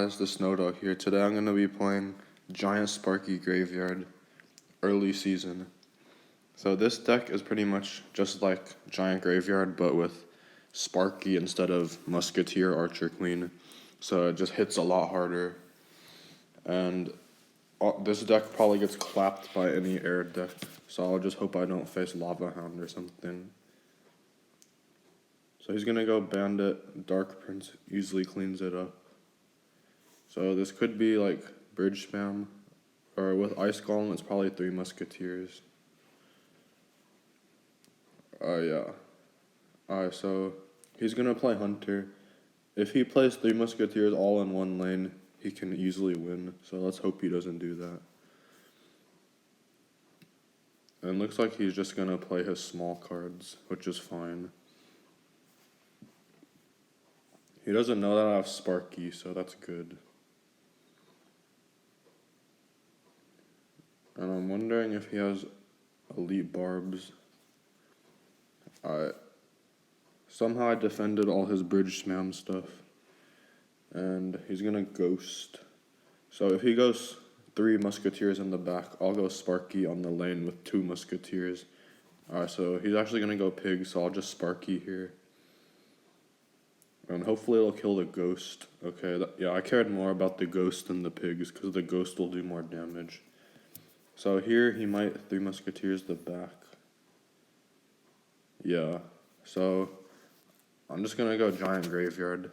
Guys, the Snow Dog here. Today I'm going to be playing Giant Sparky Graveyard early season. So this deck is pretty much just like Giant Graveyard, but with Sparky instead of Musketeer Archer Queen. So it just hits a lot harder. And this deck probably gets clapped by any air deck. So I'll just hope I don't face Lava Hound or something. So he's going to go Bandit. Dark Prince easily cleans it up. So this could be like bridge spam, or with Ice Golem, it's probably 3 Musketeers. Yeah. Alright, so he's gonna play Hunter. If he plays 3 Musketeers all in one lane, he can easily win. So let's hope he doesn't do that. And looks like he's just gonna play his small cards, which is fine. He doesn't know that I have Sparky, so that's good. And I'm wondering if he has Elite Barbs. Somehow I defended all his bridge spam stuff. And he's gonna Ghost. So if he goes 3 Musketeers in the back, I'll go Sparky on the lane with 2 Musketeers. Alright, so he's actually gonna go Pig, so I'll just Sparky here. And hopefully it'll kill the Ghost. Okay, yeah, I cared more about the Ghost than the Pigs, because the Ghost will do more damage. So here he might 3 Musketeers the back. Yeah, so I'm just gonna go Giant Graveyard,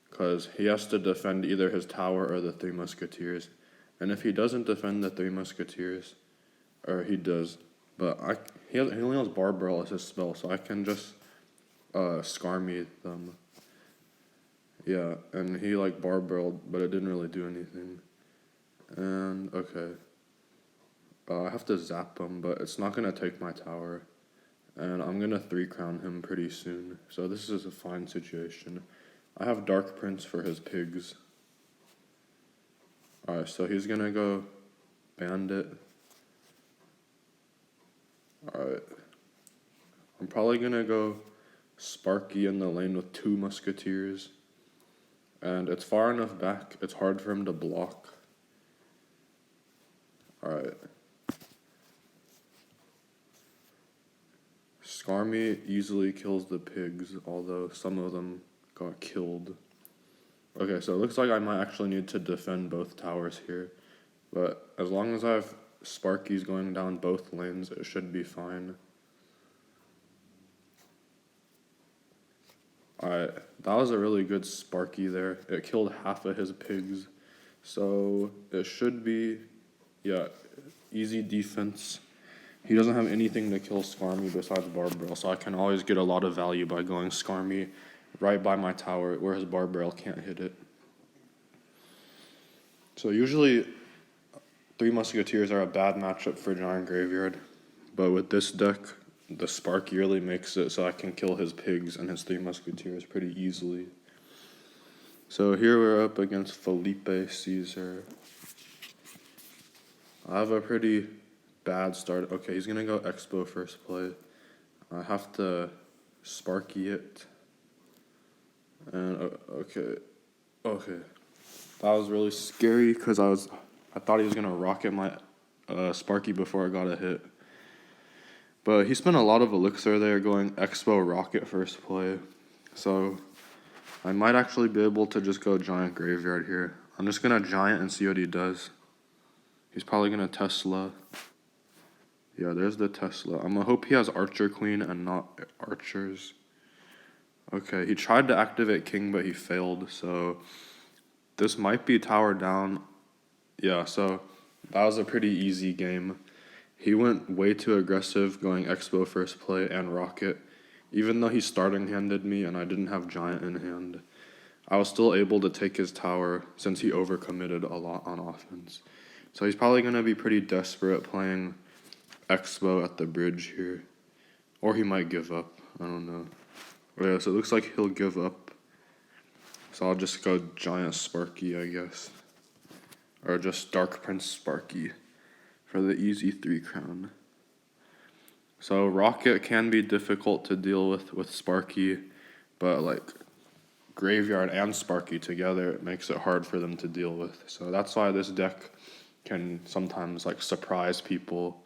because he has to defend either his tower or the 3 Musketeers. And if he doesn't defend the 3 Musketeers, or he does, but he only has Barbarrel as his spell, so I can just Skarmy them. Yeah, and he like Barbarreled, but it didn't really do anything. And okay. I have to zap him, but it's not going to take my tower. And I'm going to 3-crown him pretty soon. So this is a fine situation. I have Dark Prince for his pigs. Alright, so he's going to go Bandit. Alright. I'm probably going to go Sparky in the lane with 2 Musketeers. And it's far enough back, it's hard for him to block. Alright. Skarmy easily kills the pigs, although some of them got killed. Okay, so it looks like I might actually need to defend both towers here. But as long as I have Sparkies going down both lanes, it should be fine. Alright, that was a really good Sparky there. It killed half of his pigs. So it should be, yeah, easy defense. He doesn't have anything to kill Skarmy besides Barbarrel, so I can always get a lot of value by going Skarmy right by my tower where his Barbarrel can't hit it. So usually 3 Musketeers are a bad matchup for Giant Graveyard, but with this deck, the Sparky really makes it so I can kill his pigs and his 3 Musketeers pretty easily. So here we're up against Felipe Caesar. I have a pretty bad start. Okay, he's gonna go Expo first play. I have to Sparky it. And okay. That was really scary because I thought he was gonna rocket my Sparky before I got a hit. But he spent a lot of elixir there going Expo Rocket first play. So I might actually be able to just go Giant Graveyard here. I'm just gonna Giant and see what he does. He's probably gonna Tesla. Yeah, there's the Tesla. I'm gonna hope he has Archer Queen and not Archers. Okay, he tried to activate King, but he failed, so this might be tower down. Yeah, so that was a pretty easy game. He went way too aggressive going Expo first play and Rocket. Even though he starting handed me and I didn't have Giant in hand, I was still able to take his tower since he overcommitted a lot on offense. So he's probably gonna be pretty desperate playing Expo at the bridge here. Or he might give up. I don't know. Yeah, so it looks like he'll give up. So I'll just go Giant Sparky, I guess. Or just Dark Prince Sparky for the easy 3-crown. So Rocket can be difficult to deal with Sparky, but like Graveyard and Sparky together, it makes it hard for them to deal with. So that's why this deck can sometimes like surprise people.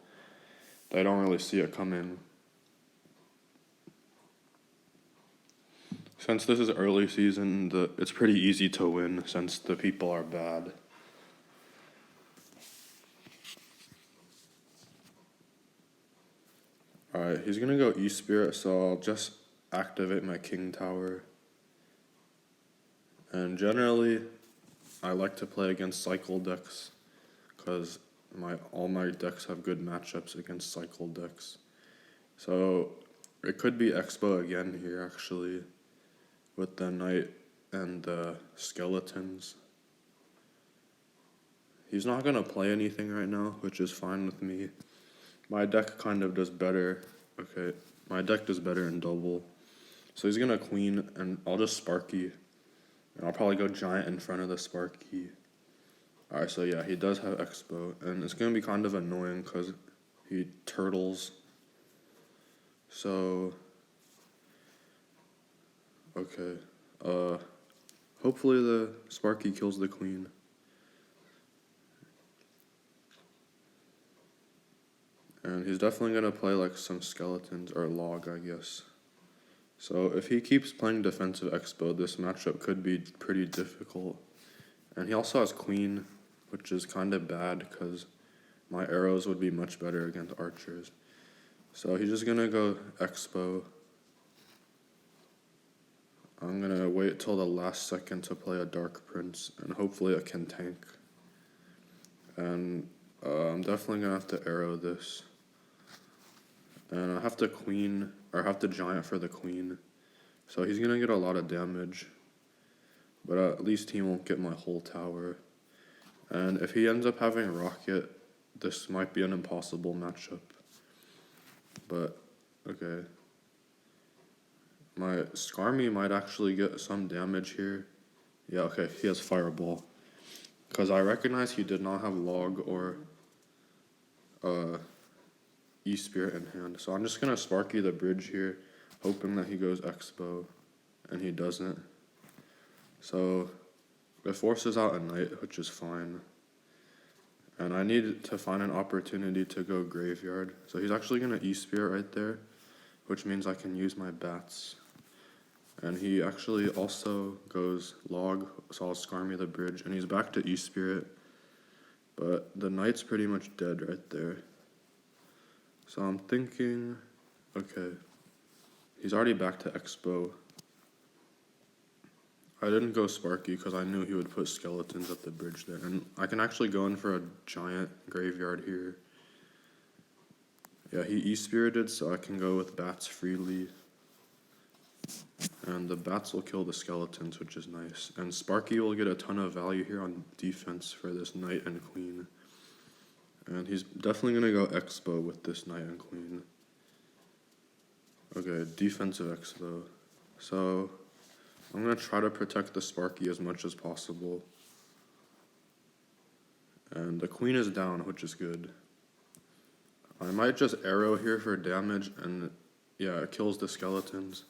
They don't really see it coming. Since this is early season, it's pretty easy to win since the people are bad. Alright, he's gonna go E-Spirit, so I'll just activate my King Tower. And generally, I like to play against cycle decks, because all my decks have good matchups against cycle decks. So, it could be Expo again here, actually, with the Knight and the Skeletons. He's not gonna play anything right now, which is fine with me. My deck kind of does better. Okay, my deck does better in double. So he's gonna Queen, and I'll just Sparky. And I'll probably go Giant in front of the Sparky. Alright, so yeah, he does have Expo. And it's gonna be kind of annoying because he turtles. So, okay. Hopefully the Sparky kills the Queen. And he's definitely going to play like some Skeletons or Log, I guess. So if he keeps playing defensive Expo, this matchup could be pretty difficult. And he also has Queen, which is kind of bad because my arrows would be much better against archers. So he's just going to go Expo. I'm going to wait till the last second to play a Dark Prince, and hopefully it can tank. And I'm definitely going to have to arrow this. And I have to Queen, or I have to Giant for the Queen. So he's going to get a lot of damage. But at least he won't get my whole tower. And if he ends up having Rocket, this might be an impossible matchup. But, okay. My Skarmy might actually get some damage here. Yeah, okay, he has Fireball. Because I recognize he did not have Log or E-Spirit in hand. So I'm just going to Sparky the bridge here, hoping that he goes Expo, and he doesn't. So it forces out a Knight, which is fine. And I need to find an opportunity to go Graveyard. So he's actually going to E-Spirit right there, which means I can use my bats. And he actually also goes Log, so I'll Skarmy the bridge, and he's back to E-Spirit. But the Knight's pretty much dead right there. So I'm thinking, okay, he's already back to Expo. I didn't go Sparky because I knew he would put Skeletons at the bridge there. And I can actually go in for a Giant Graveyard here. Yeah, he E-Spirited, so I can go with Bats freely. And the Bats will kill the Skeletons, which is nice. And Sparky will get a ton of value here on defense for this Knight and Queen. And he's definitely going to go Expo with this Knight and Queen. Okay, defensive Expo. So I'm going to try to protect the Sparky as much as possible. And the Queen is down, which is good. I might just arrow here for damage, and yeah, it kills the Skeletons.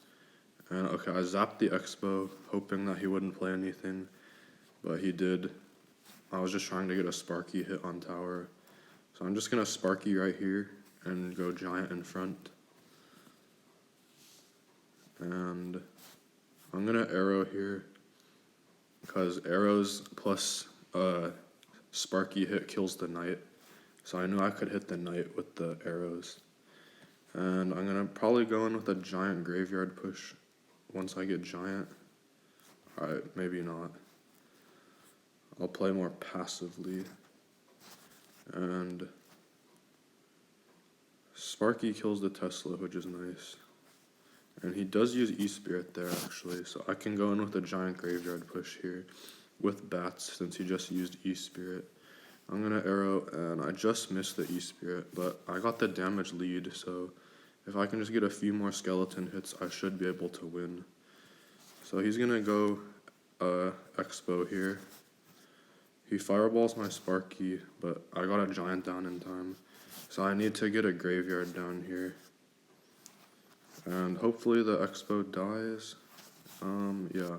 And okay, I zapped the Expo, hoping that he wouldn't play anything, but he did. I was just trying to get a Sparky hit on tower. So I'm just going to Sparky right here and go Giant in front. And I'm going to arrow here because arrows plus Sparky hit kills the Knight. So I knew I could hit the Knight with the arrows. And I'm going to probably go in with a Giant Graveyard push once I get Giant. Alright, maybe not. I'll play more passively. And Sparky kills the Tesla, which is nice. And he does use E-Spirit there, actually, so I can go in with a Giant Graveyard push here with Bats, since he just used E-Spirit. I'm going to arrow, and I just missed the E-Spirit, but I got the damage lead, so if I can just get a few more Skeleton hits, I should be able to win. So he's going to go Expo here. He fireballs my Sparky, but I got a Giant down in time. So I need to get a Graveyard down here. And hopefully the Expo dies. Yeah.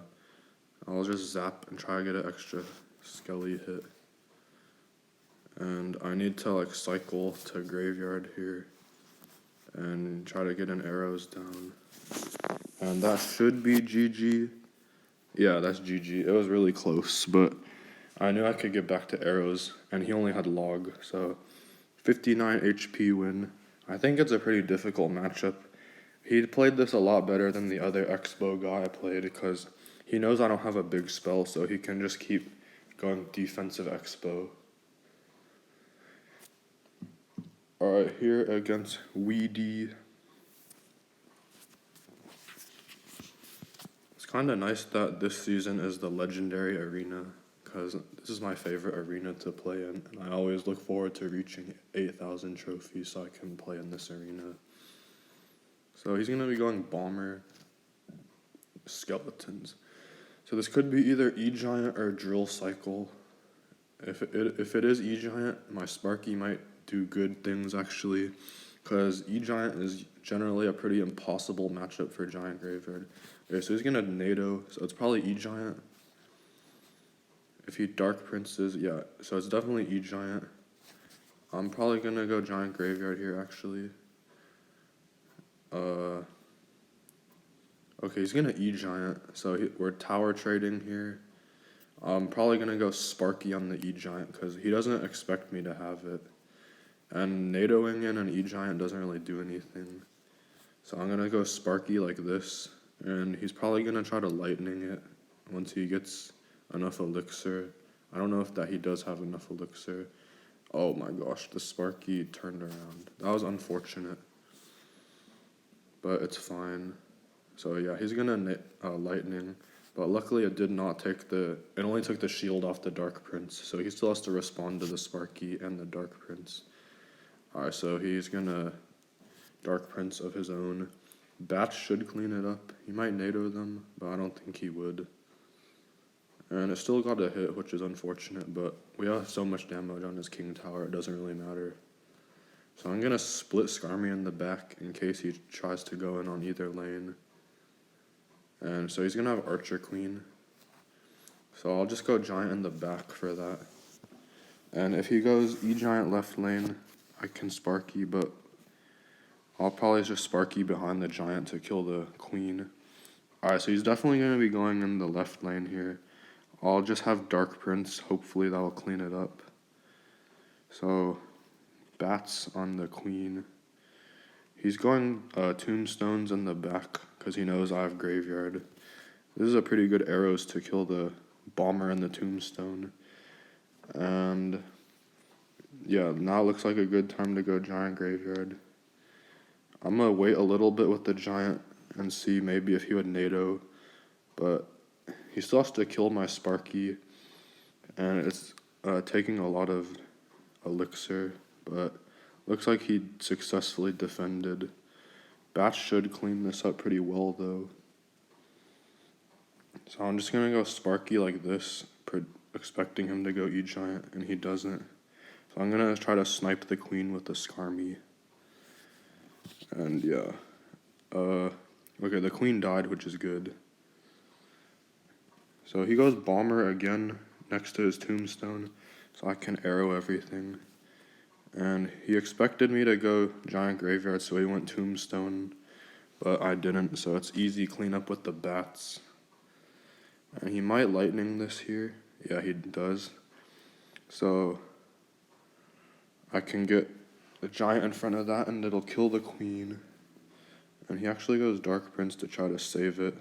I'll just zap and try to get an extra skelly hit. And I need to like cycle to graveyard here and try to get an arrows down. And that should be GG. Yeah, that's GG. It was really close, but I knew I could get back to arrows, and he only had log, so 59 HP win. I think it's a pretty difficult matchup. He played this a lot better than the other Expo guy I played because he knows I don't have a big spell, so he can just keep going defensive Expo. Alright, here against Weedy. It's kind of nice that this season is the legendary arena, because this is my favorite arena to play in, and I always look forward to reaching 8,000 trophies so I can play in this arena. So he's going to be going Bomber, Skeletons. So this could be either E-Giant or Drill Cycle. If it is E-Giant, my Sparky might do good things actually, because E-Giant is generally a pretty impossible matchup for Giant Graveyard. Okay, so he's going to NATO, so it's probably E-Giant. If he Dark Princes, yeah, so it's definitely E-Giant. I'm probably going to go Giant Graveyard here actually. Okay, he's gonna E-Giant, so we're tower trading here. I'm probably gonna go Sparky on the E-Giant, because he doesn't expect me to have it. And NATOing in an E-Giant doesn't really do anything. So I'm gonna go Sparky like this, and he's probably gonna try to lightning it once he gets enough elixir. I don't know if he does have enough elixir. Oh my gosh, the Sparky turned around. That was unfortunate. But it's fine. So yeah, he's gonna lightning, but luckily it did not take it only took the shield off the Dark Prince, so he still has to respond to the Sparky and the Dark Prince. Alright, so he's gonna Dark Prince of his own. Bats should clean it up. He might NATO them, but I don't think he would. And it still got a hit, which is unfortunate, but we have so much damage on his King Tower, it doesn't really matter. So I'm gonna split Skarmy in the back in case he tries to go in on either lane. And so he's gonna have Archer Queen. So I'll just go Giant in the back for that. And if he goes E-Giant left lane, I can Sparky, but I'll probably just Sparky behind the Giant to kill the Queen. Alright, so he's definitely gonna be going in the left lane here. I'll just have Dark Prince, hopefully that'll clean it up. So Bats on the Queen. He's going Tombstones in the back because he knows I have Graveyard. This is a pretty good arrows to kill the Bomber and the Tombstone. And yeah, now it looks like a good time to go Giant Graveyard. I'm going to wait a little bit with the Giant and see maybe if he would NATO. But he still has to kill my Sparky. And it's taking a lot of elixir. But looks like he successfully defended. Bats should clean this up pretty well, though. So I'm just going to go Sparky like this, expecting him to go E-Giant, and he doesn't. So I'm going to try to snipe the Queen with the Skarmy. And yeah. Okay, the Queen died, which is good. So he goes Bomber again next to his Tombstone, so I can arrow everything. And he expected me to go Giant Graveyard, so he went Tombstone, but I didn't, so it's easy cleanup with the Bats. And he might lightning this here. Yeah, he does. So I can get the Giant in front of that, and it'll kill the Queen. And he actually goes Dark Prince to try to save it,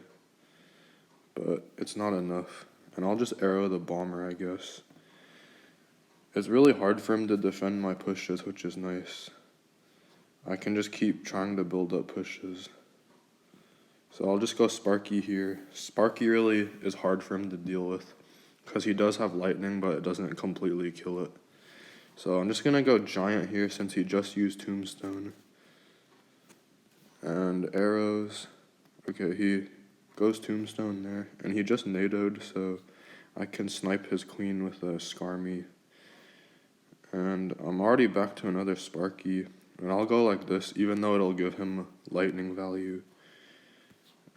but it's not enough. And I'll just arrow the Bomber, I guess. It's really hard for him to defend my pushes, which is nice. I can just keep trying to build up pushes. So I'll just go Sparky here. Sparky really is hard for him to deal with, because he does have lightning, but it doesn't completely kill it. So I'm just going to go Giant here since he just used Tombstone. And arrows. Okay, he goes Tombstone there. And he just NATO'd, so I can snipe his Queen with a Skarmy. And I'm already back to another Sparky. And I'll go like this, even though it'll give him lightning value.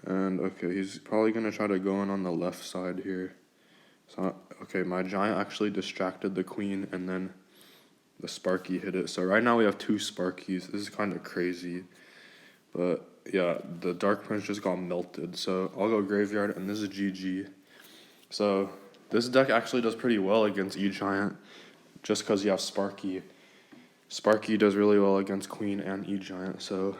And okay, he's probably gonna try to go in on the left side here. So okay, my giant actually distracted the queen, and then the Sparky hit it. So right now we have 2 Sparkies. This is kind of crazy. But yeah, the Dark Prince just got melted. So I'll go graveyard, and this is GG. So this deck actually does pretty well against E-Giant, just because you have Sparky. Sparky does really well against Queen and E-Giant, so